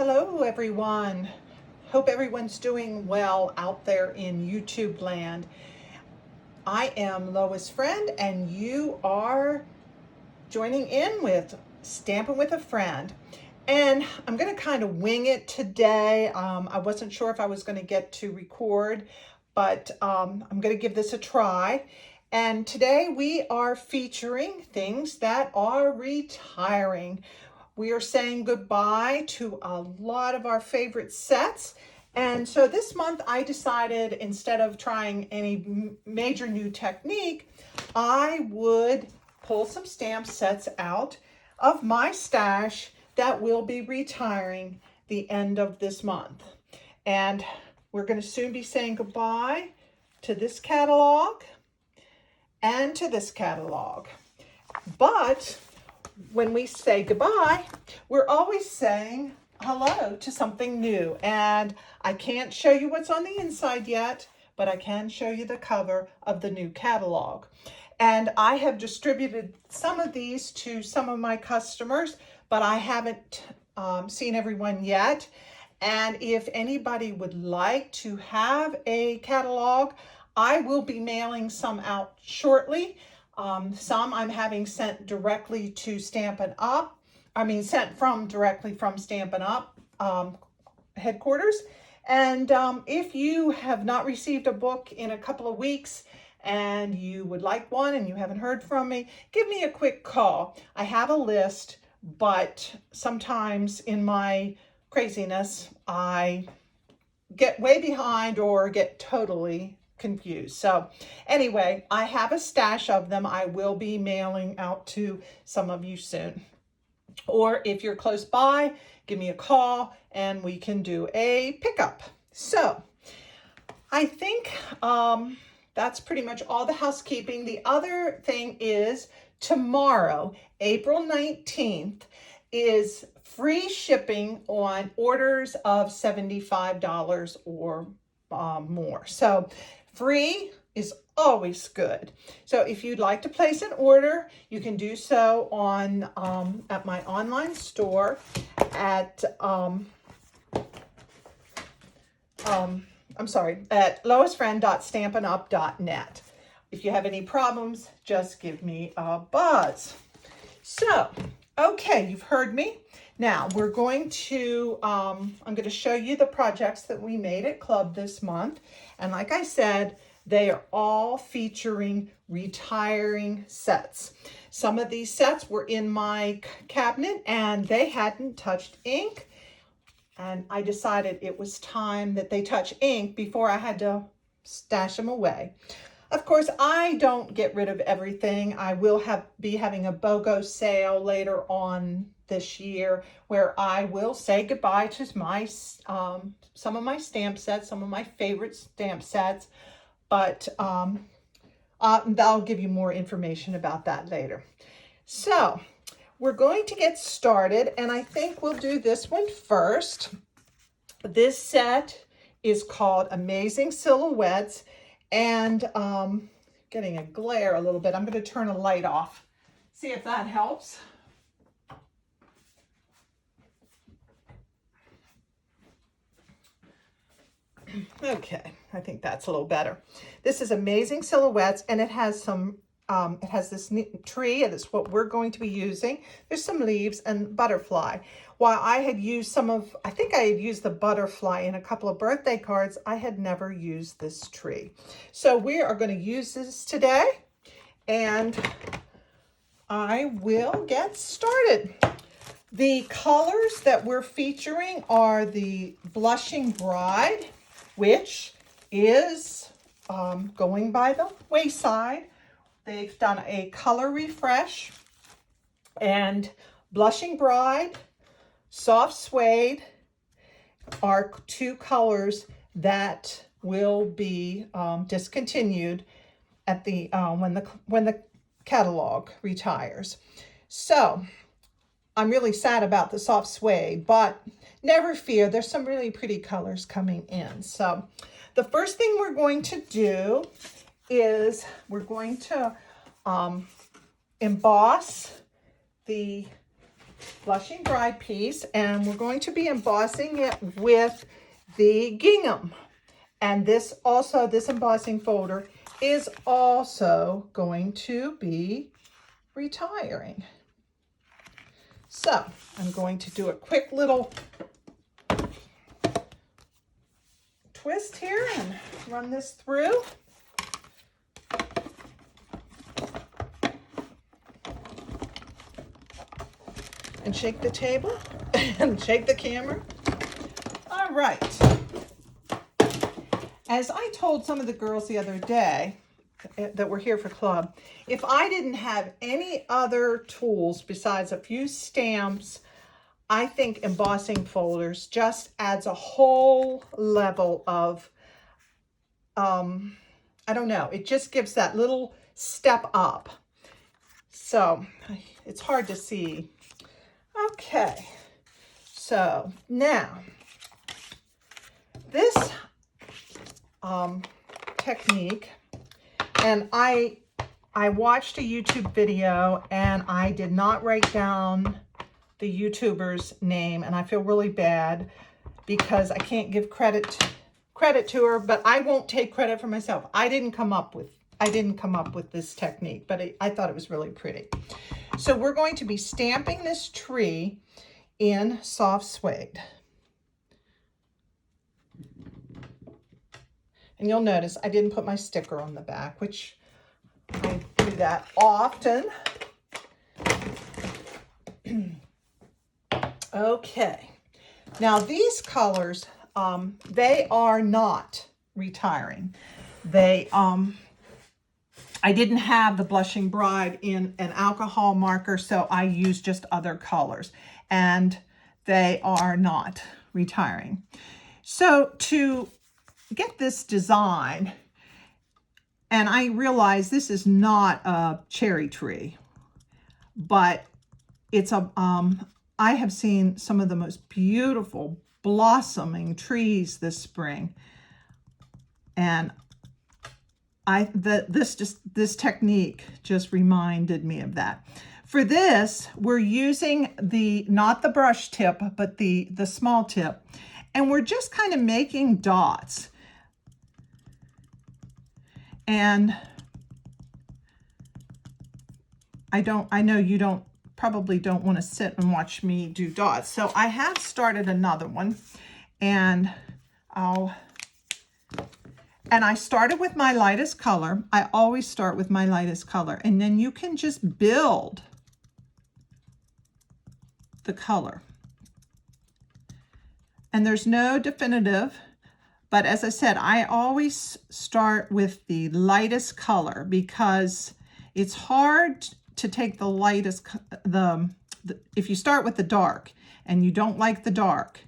Hello, everyone. Hope everyone's doing well out there in YouTube land. I am Lois Friend, and you are joining in with Stampin' with a Friend. And I'm going to kind of wing it today. I wasn't sure if I was going to get to record, but I'm going to give this a try. And today we are featuring things that are retiring. We are saying goodbye to a lot of our favorite sets. And so this month I decided, instead of trying any major new technique, I would pull some stamp sets out of my stash that will be retiring the end of this month. And we're going to soon be saying goodbye to this catalog and to this catalog. But when we say goodbye, we're always saying hello to something new. And I can't show you what's on the inside yet, but I can show you the cover of the new catalog. And I have distributed some of these to some of my customers, but I haven't seen everyone yet. And if anybody would like to have a catalog, I will be mailing some out shortly. Some I'm having sent directly to Stampin' Up. Sent directly from Stampin' Up headquarters. And if you have not received a book in a couple of weeks and you would like one and you haven't heard from me, give me a quick call. I have a list, but sometimes in my craziness, I get way behind or get totally confused. So anyway, I have a stash of them. I will be mailing out to some of you soon. Or if you're close by, give me a call and we can do a pickup. So I think that's pretty much all the housekeeping. The other thing is tomorrow, April 19th, is free shipping on orders of $75 or more. So free is always good. So if you'd like to place an order, you can do so on at my online store at at loisfriend.stampinup.net. If you have any problems, just give me a buzz. So, okay, you've heard me. Now we're going to, I'm going to show you the projects that we made at Club this month. And like I said, they are all featuring retiring sets. Some of these sets were in my cabinet and they hadn't touched ink. And I decided it was time that they touch ink before I had to stash them away. Of course, I don't get rid of everything. I will be having a BOGO sale later on this year where I will say goodbye to my some of my stamp sets, some of my favorite stamp sets, but I'll give you more information about that later. So we're going to get started, and I think we'll do this one first. This set is called Amazing Silhouettes, and getting a glare a little bit. I'm going to turn a light off. See if that helps. Okay, I think that's a little better. This is Amazing Silhouettes, and it has some it has this tree, and it's what we're going to be using. There's some leaves and butterfly. While I had used I think I had used the butterfly in a couple of birthday cards, I had never used this tree. So we are going to use this today, and I will get started. The colors that we're featuring are the Blushing Bride, which is going by the wayside. They've done a color refresh, and Blushing Bride, Soft Suede are two colors that will be discontinued at the when the catalog retires. So I'm really sad about the Soft Suede, but never fear, there's some really pretty colors coming in. So the first thing we're going to do is we're going to emboss the Blushing Bride piece, and we're going to be embossing it with the gingham. And this embossing folder is also going to be retiring. So I'm going to do a quick little twist here and run this through. And shake the table and shake the camera. All right. As I told some of the girls the other day that were here for club, if I didn't have any other tools besides a few stamps, I think embossing folders just adds a whole level of, I don't know, it just gives that little step up. So it's hard to see. Okay, so now this technique, and I watched a YouTube video and I did not write down the YouTuber's name, and I feel really bad because I can't give credit to her, but I won't take credit for myself. I didn't come up with this technique, but I thought it was really pretty. So we're going to be stamping this tree in soft suede. And you'll notice I didn't put my sticker on the back, which I do that often. Okay, now these colors, they are not retiring. They, I didn't have the Blushing Bride in an alcohol marker, so I used just other colors, and they are not retiring. So to get this design, and I realize this is not a cherry tree, but it's a, I have seen some of the most beautiful blossoming trees this spring, and this technique just reminded me of that. For this, we're using not the brush tip, but the small tip, and we're just kind of making dots. And I know you probably don't want to sit and watch me do dots. So I have started another one, and I started with my lightest color. I always start with my lightest color, and then you can just build the color. And there's no definitive, but as I said, I always start with the lightest color because it's hard to take the lightest, if you start with the dark and you don't like the dark,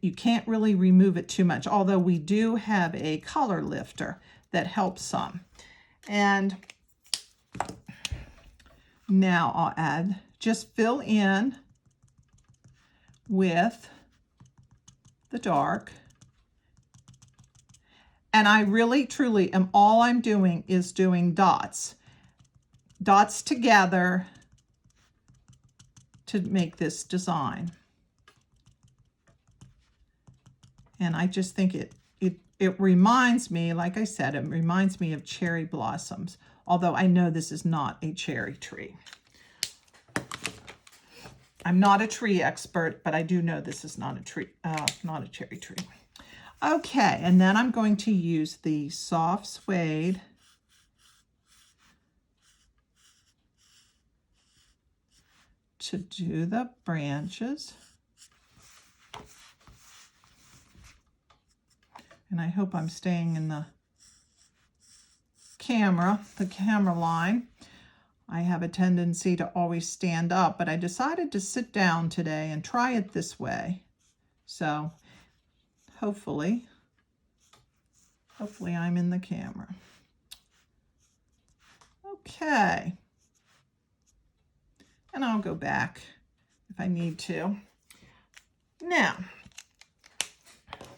you can't really remove it too much, although we do have a color lifter that helps some. And now I'll just fill in with the dark. And I really, truly all I'm doing is doing dots together to make this design. And I just think it reminds me, like I said, it reminds me of cherry blossoms, although I know this is not a cherry tree. I'm not a tree expert, but I do know this is not a cherry tree. Okay, and then I'm going to use the soft suede to do the branches. And I hope I'm staying in the camera line. I have a tendency to always stand up, but I decided to sit down today and try it this way. So hopefully I'm in the camera. Okay. And I'll go back if I need to. Now,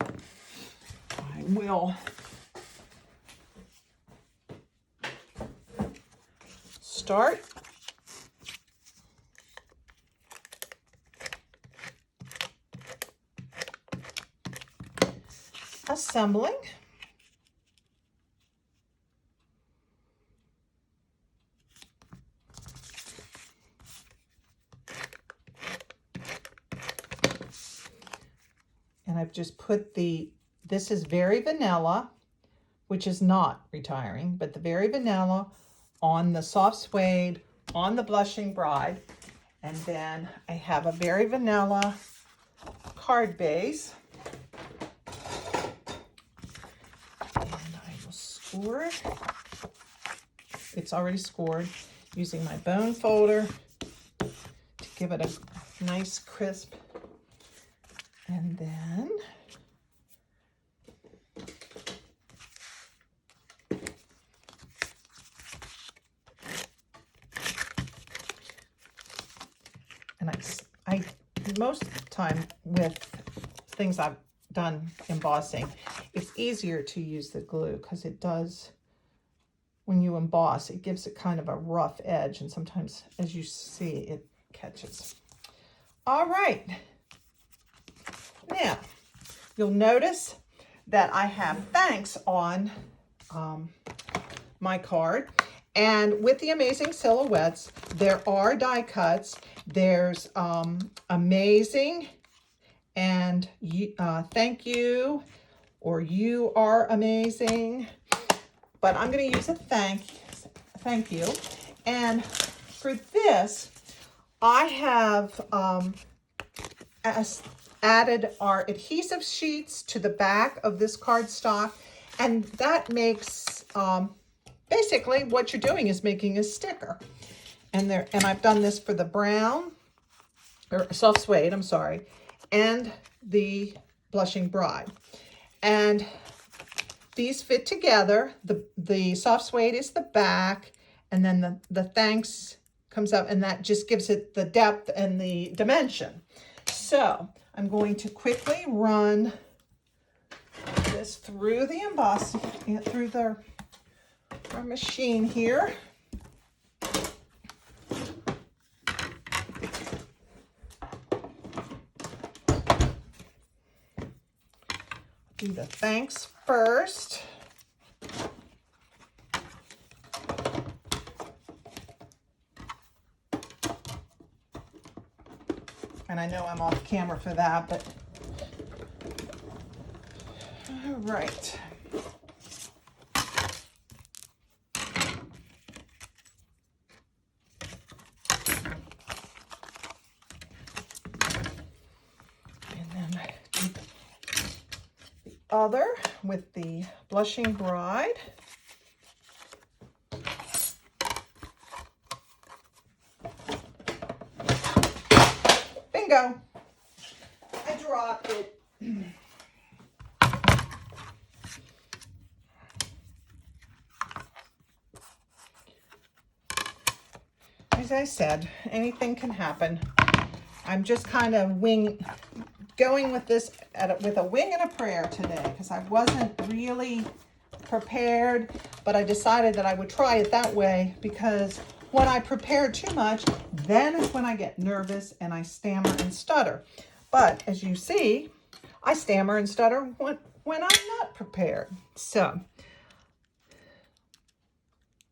I will start assembling. And I've just put this is Very Vanilla, which is not retiring, but the Very Vanilla on the soft suede on the Blushing Bride. And then I have a Very Vanilla card base. And I will score it. It's already scored using my bone folder to give it a nice crisp. And then I most of the time with things I've done embossing, it's easier to use the glue because it does, when you emboss, it gives it kind of a rough edge, and sometimes, as you see, it catches. All right. Now, you'll notice that I have thanks on my card. And with the Amazing Silhouettes, there are die cuts. There's amazing and thank you, or you are amazing. But I'm going to use a thank you. And for this, I have added our adhesive sheets to the back of this cardstock, and that makes basically what you're doing is making a sticker. And I've done this for the brown or soft suede, I'm sorry, and the Blushing Bride. And these fit together. The soft suede is the back, and then the thanks comes up, and that just gives it the depth and the dimension. So I'm going to quickly run this through the embossing, through our machine here. Do the thanks first. And I know I'm off camera for that, but all right. And then I do the other with the Blushing Bride. Bingo! I dropped it. As I said, anything can happen. I'm just kind of going with this with a wing and a prayer today, because I wasn't really prepared, but I decided that I would try it that way, because when I prepare too much, then is when I get nervous and I stammer and stutter. But as you see, I stammer and stutter when I'm not prepared. So,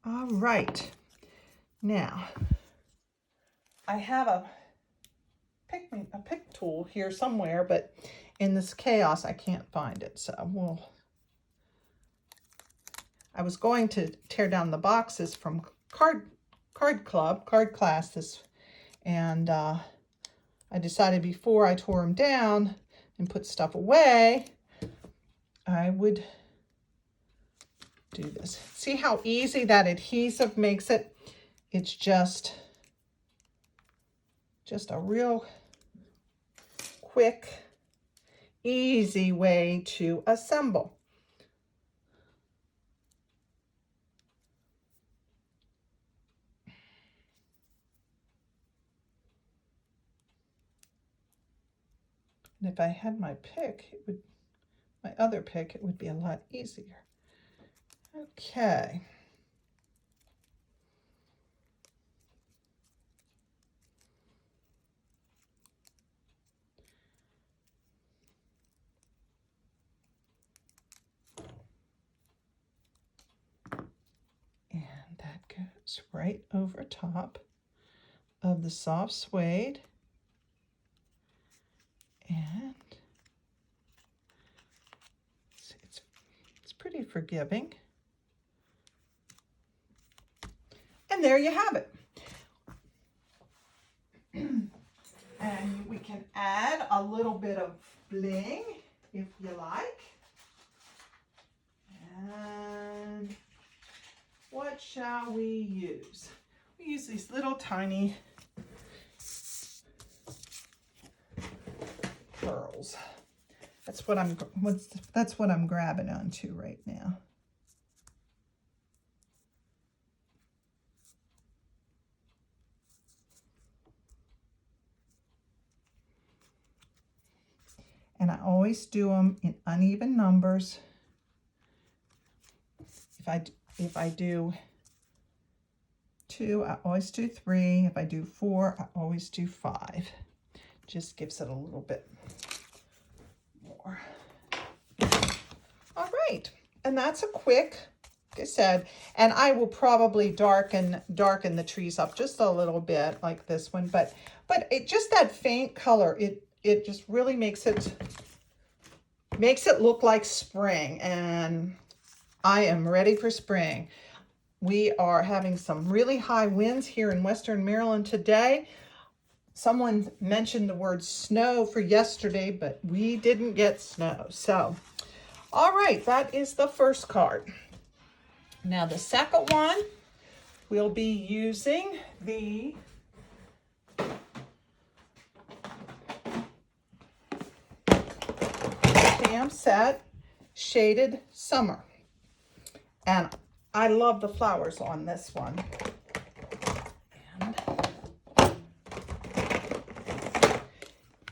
all right. Now, I have a pick tool here somewhere, but in this chaos, I can't find it. So I was going to tear down the boxes from card class, and I decided before I tore them down and put stuff away, I would do this. See how easy that adhesive makes it? It's just a real quick, easy way to assemble. And if I had my other pick, it would be a lot easier. Okay. goes right over top of the soft suede. And it's pretty forgiving. And there you have it. And we can add a little bit of bling if you like. And what shall we use? We use these little tiny pearls. That's what I'm grabbing onto right now. And I always do them in uneven numbers. If I do 2, I always do 3. If I do 4, I always do 5. Just gives it a little bit more. All right, and that's a quick, like I said, and I will probably darken the trees up just a little bit like this one, but it just that faint color, it just really makes it look like spring, and I am ready for spring. We are having some really high winds here in Western Maryland today. Someone mentioned the word snow for yesterday, but we didn't get snow. So, all right, that is the first card. Now the second one, we'll be using the Stamp Set Shaded Summer. And I love the flowers on this one.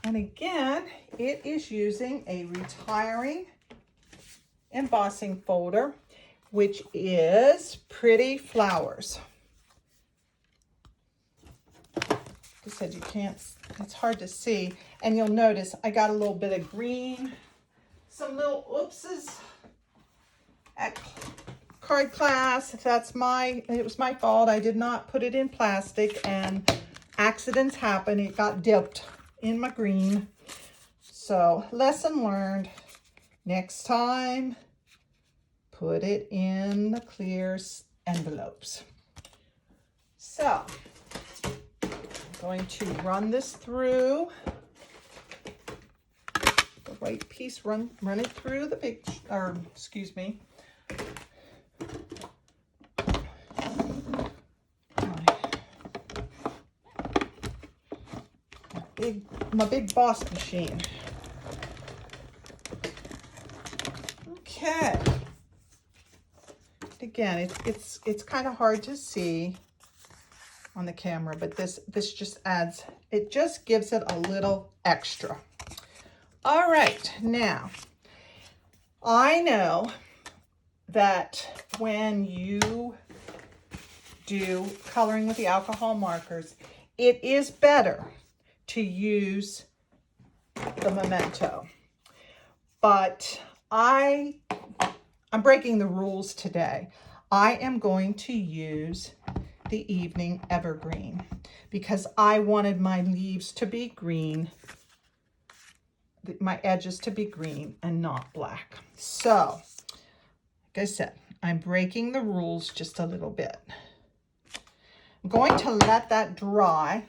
And again, it is using a retiring embossing folder, which is Pretty Flowers. Like I said, you can't, it's hard to see. And you'll notice I got a little bit of green, some little oopses at card class. If that's it was my fault. I did not put it in plastic and accidents happen. It got dipped in my green. So lesson learned. Next time, put it in the clear envelopes. So I'm going to run this through the white piece, run it through the big, or excuse me, my big boss machine. Okay. Again, it's kind of hard to see on the camera, but this just adds, it just gives it a little extra. All right, now I know that when you do coloring with the alcohol markers, it is better to use the Memento, but I'm breaking the rules today. I am going to use the Evening Evergreen because I wanted my leaves to be green, my edges to be green and not black. So, like I said, I'm breaking the rules just a little bit. I'm going to let that dry,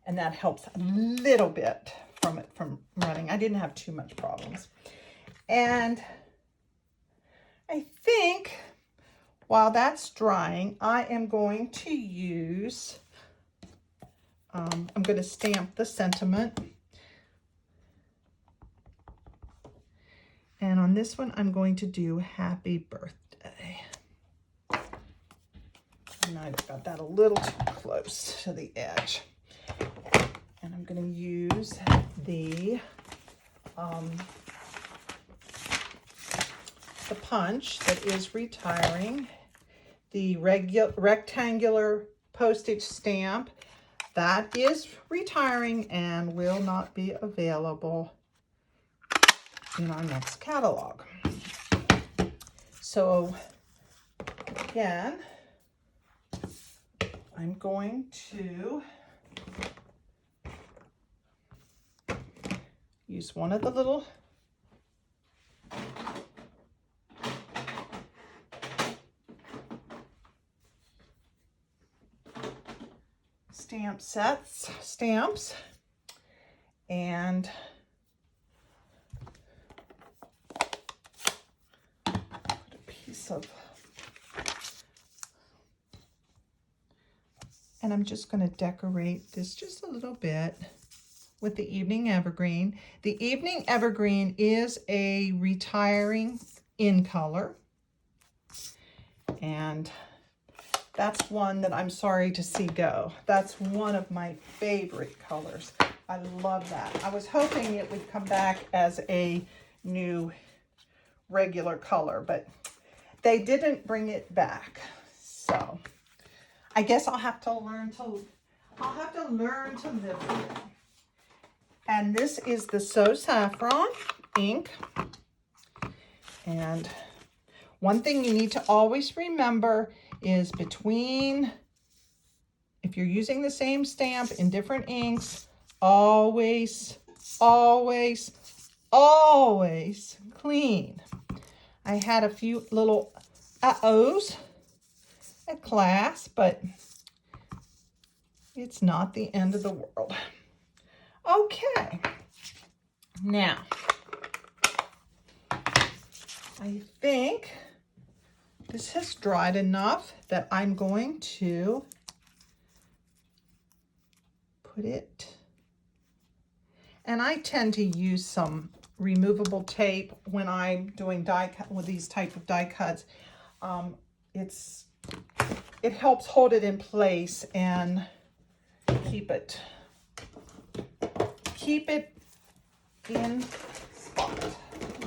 and that helps a little bit from running. I didn't have too much problems. And I think while that's drying, I am going to use, I'm going to stamp the sentiment. And on this one, I'm going to do Happy Birthday. And I got that a little too close to the edge. And I'm going to use the punch that is retiring, the rectangular postage stamp that is retiring and will not be available in our next catalog. So again, I'm going to use one of the little stamps, and put a piece of, and I'm just going to decorate this just a little bit with the evening evergreen. The evening evergreen is a retiring in color, and that's one that I'm sorry to see go. That's one of my favorite colors. I love that. I was hoping it would come back as a new regular color, but they didn't bring it back. So I guess I'll have to learn to live with it. And this is the So Saffron ink. And one thing you need to always remember is between, if you're using the same stamp in different inks, always, always, always clean. I had a few little uh-ohs at class, but it's not the end of the world. Okay, now, I think this has dried enough that I'm going to put it, and I tend to use some removable tape when I'm doing die cut with these type of die cuts. It helps hold it in place and keep it in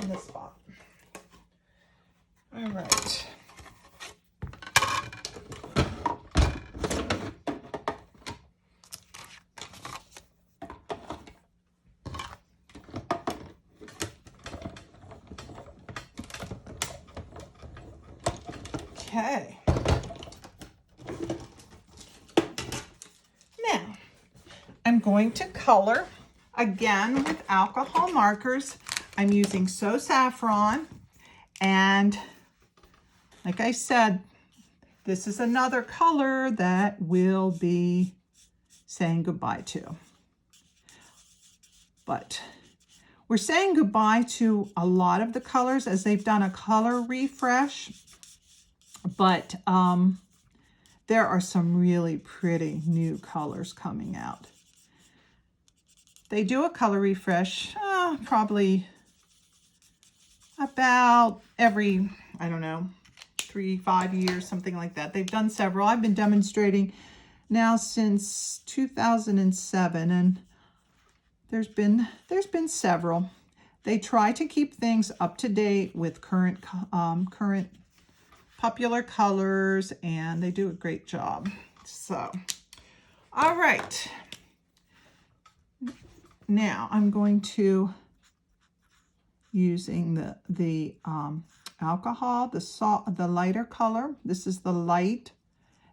the spot. All right. Okay. Now, I'm going to color again with alcohol markers. I'm using So Saffron, and like I said, this is another color that we'll be saying goodbye to. But we're saying goodbye to a lot of the colors as they've done a color refresh. But there are some really pretty new colors coming out. They do a color refresh probably about every, I don't know, 3-5 years, something like that. They've done several. I've been demonstrating now since 2007, and there's been several. They try to keep things up to date with current popular colors, and they do a great job. So, all right. Now I'm going to, using the alcohol, the lighter color. This is the light.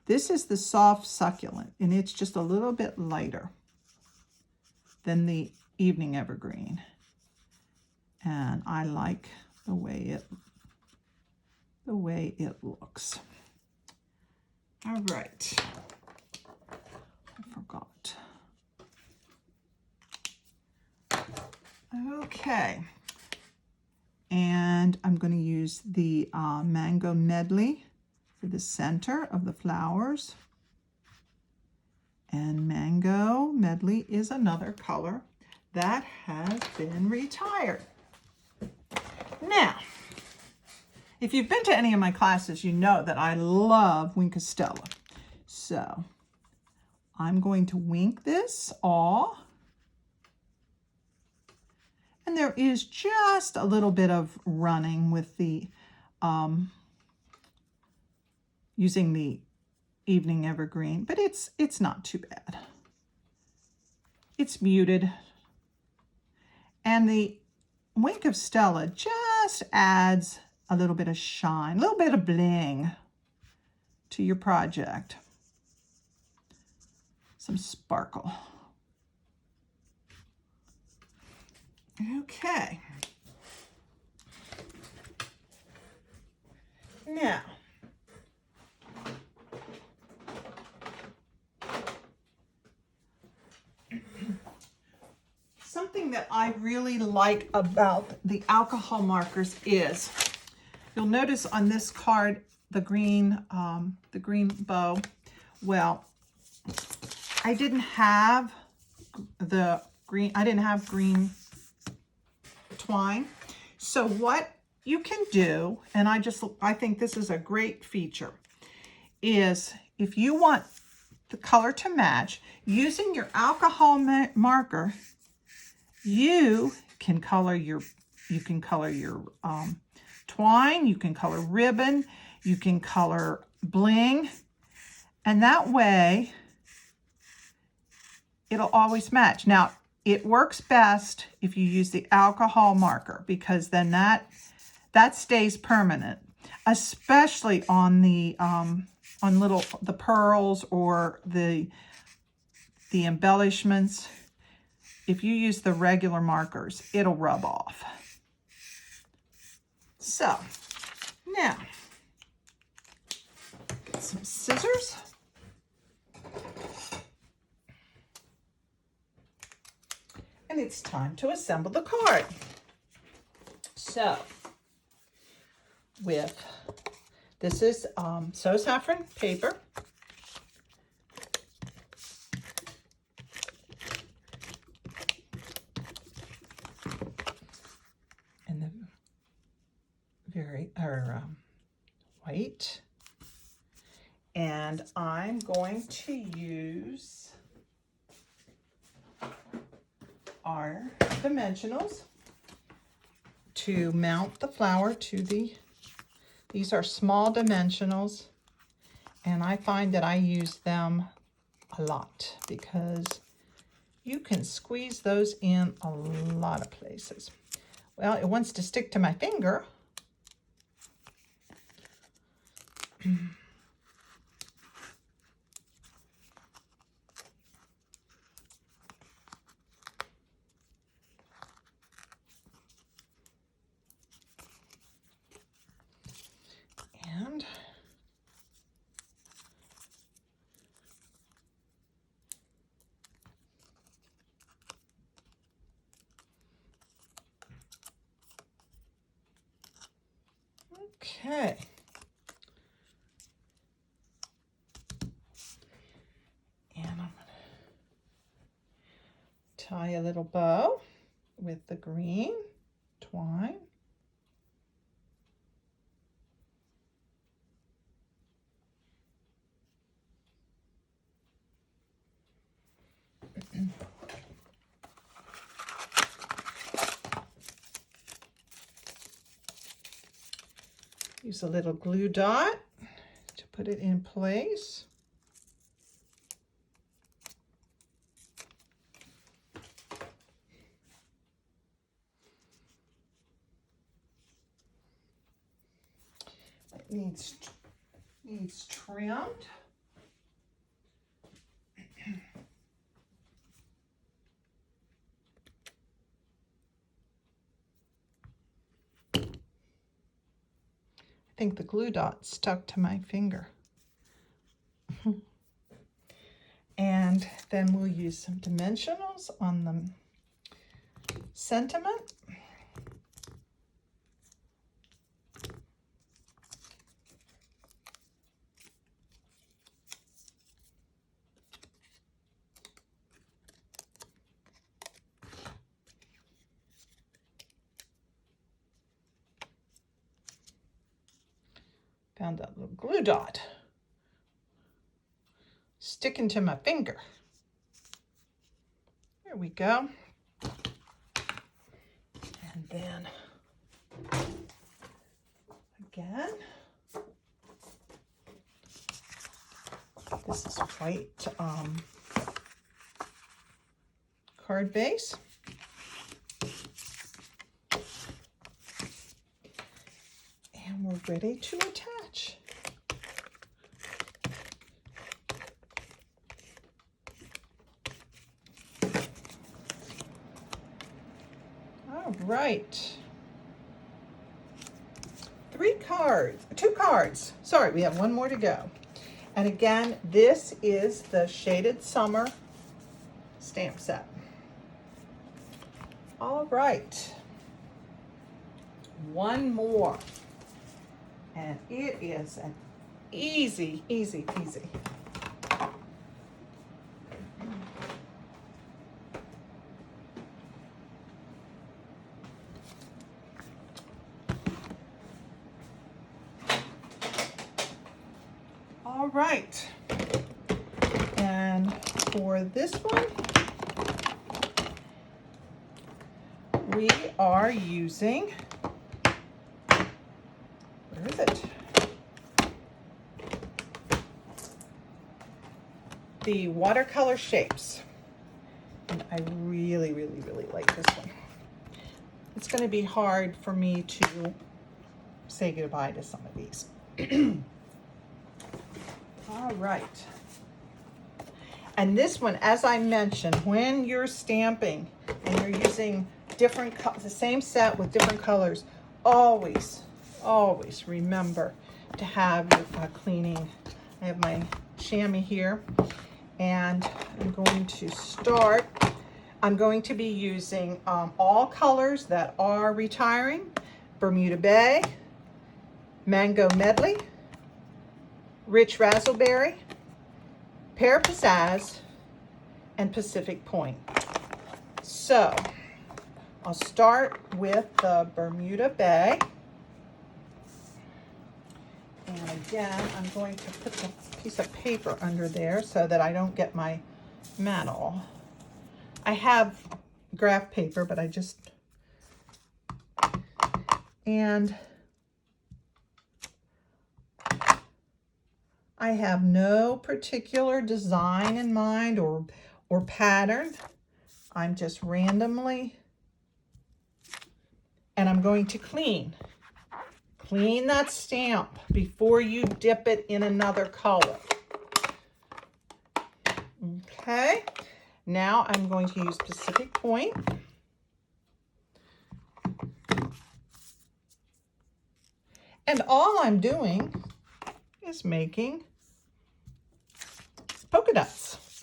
This is the soft succulent, and it's just a little bit lighter than the evening evergreen. And I like the way it looks. All right. I forgot. Okay. And I'm going to use the Mango Medley for the center of the flowers. And Mango Medley is another color that has been retired. Now, if you've been to any of my classes, you know that I love Wink of Stella. So I'm going to wink this all. And there is just a little bit of running with the, using the evening evergreen, but it's not too bad. It's muted. And the Wink of Stella just adds a little bit of shine, a little bit of bling to your project. some sparkle. Okay. Now, something that I really like about the alcohol markers is, you'll notice on this card, the green bow. Well, I didn't have green twine. So what you can do, and I think this is a great feature, is if you want the color to match, using your alcohol marker, you can color your twine, you can color ribbon, you can color bling, and that way it'll always match. Now, it works best if you use the alcohol marker, because then that stays permanent, especially on the the pearls or the embellishments. If you use the regular markers, it'll rub off. So now, get some scissors. And it's time to assemble the card. So, this is So Saffron paper. And the white. And I'm going to use our dimensionals to mount the flower to these are small dimensionals, and I find that I use them a lot because you can squeeze those in a lot of places. Well, it wants to stick to my finger. And okay. And I'm going to tie a little bow with the green twine. Use a little glue dot to put it in place. It needs trimmed. I think the glue dot stuck to my finger. And then we'll use some dimensionals on the sentiment. Found that little glue dot sticking to my finger. There we go. And then again, this is white card base. And we're ready to attach. All right. 2 cards. Sorry, we have one more to go. And again, this is the Shaded Summer stamp set. All right. One more. And it is an easy peasy. All right. And for this one, we are using, where is it? The Watercolor Shapes. And I really like this one. It's going to be hard for me to say goodbye to some of these. All right. And this one, as I mentioned, when you're stamping and you're using the same set with different colors, always remember to have your cleaning. I have my chamois here, and I'm going to start. I'm going to be using all colors that are retiring: Bermuda Bay, Mango Medley, Rich Razzleberry, Pear Pizzazz, and Pacific Point. So I'll start with the Bermuda Bay. And again, I'm going to put the piece of paper under there so that I don't get my mat all. I have graph paper, but and I have no particular design in mind or pattern. I'm just randomly, and I'm going to clean that stamp before you dip it in another color. Okay, now I'm going to use Pacific Point. And all I'm doing is making polka dots.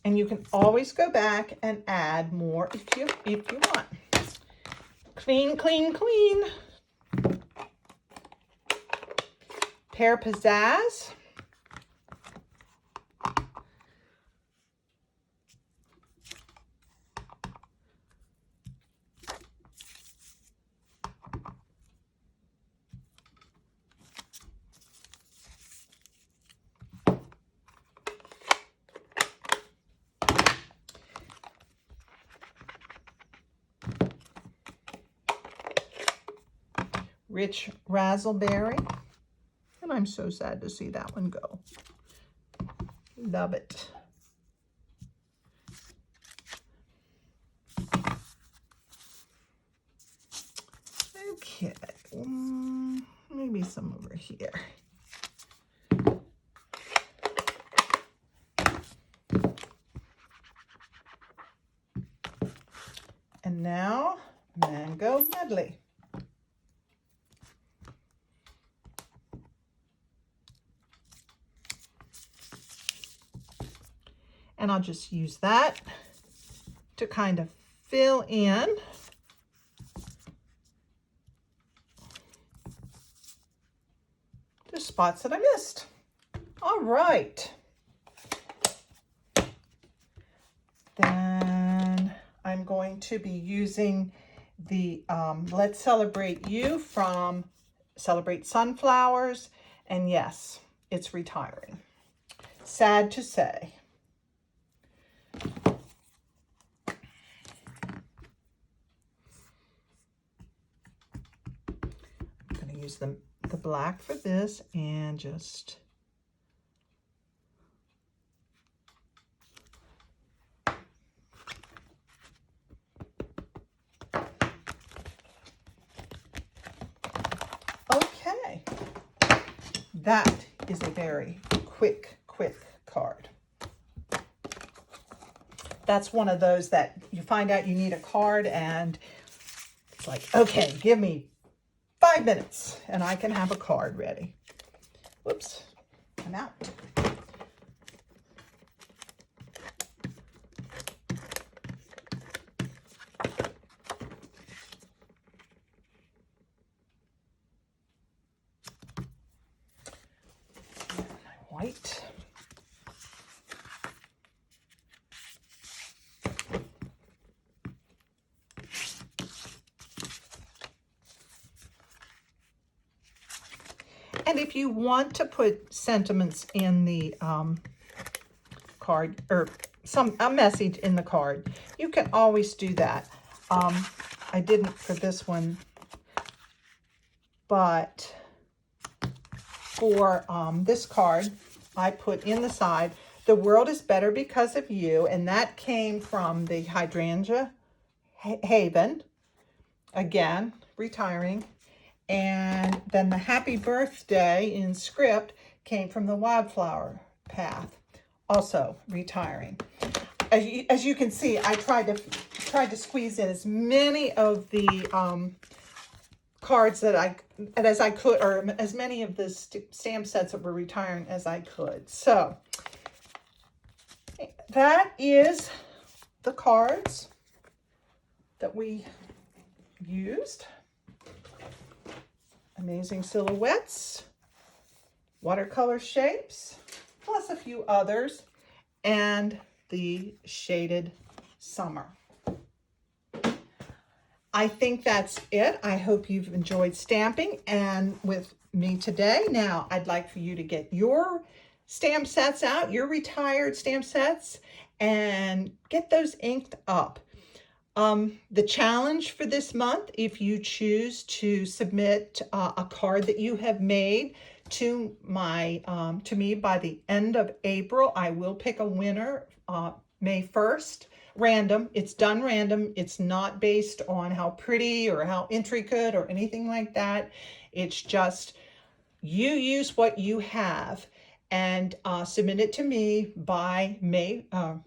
And you can always go back and add more if you want. Clean. Pear Pizzazz. Rich Razzleberry. And I'm so sad to see that one go. Love it. Okay, maybe some over here. And now, Mango Medley. And I'll just use that to kind of fill in the spots that I missed. All right. Then I'm going to be using the Let's Celebrate You from Celebrate Sunflowers. And yes, it's retiring. Sad to say. I'm going to use the black for this and just okay. That is a very quick card. that's one of those that you find out you need a card and it's like, okay, give me 5 minutes and I can have a card ready. Whoops, I'm out. White. And if you want to put sentiments in the card, or a message in the card, you can always do that. I didn't for this one, but for this card, I put in the side, "The world is better because of you," and that came from the Hydrangea Haven, again, retiring. And then the happy birthday in script came from the Wildflower Path, also retiring. As you can see, I tried to squeeze in as many of the cards as I could, or as many of the stamp sets that were retiring as I could. So that is the cards that we used. Amazing silhouettes, watercolor shapes, plus a few others, and the shaded summer. I think that's it. I hope you've enjoyed stamping and with me today. Now, I'd like for you to get your stamp sets out, your retired stamp sets, and get those inked up. The challenge for this month, if you choose to submit a card that you have made to me by the end of April, I will pick a winner May 1st. Random. It's done random. It's not based on how pretty or how intricate or anything like that. It's just you use what you have and submit it to me by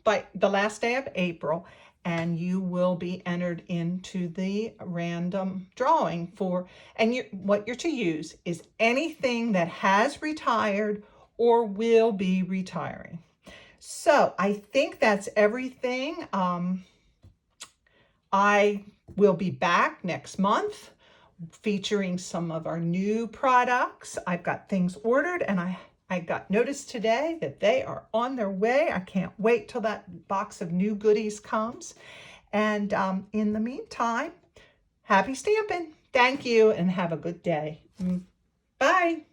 by the last day of April, and you will be entered into the random drawing for, and what you're to use is anything that has retired or will be retiring. So I think that's everything. I will be back next month featuring some of our new products. I've got things ordered, and I got notice today that they are on their way. I can't wait till that box of new goodies comes. And in the meantime, happy stamping. Thank you, and have a good day. Bye.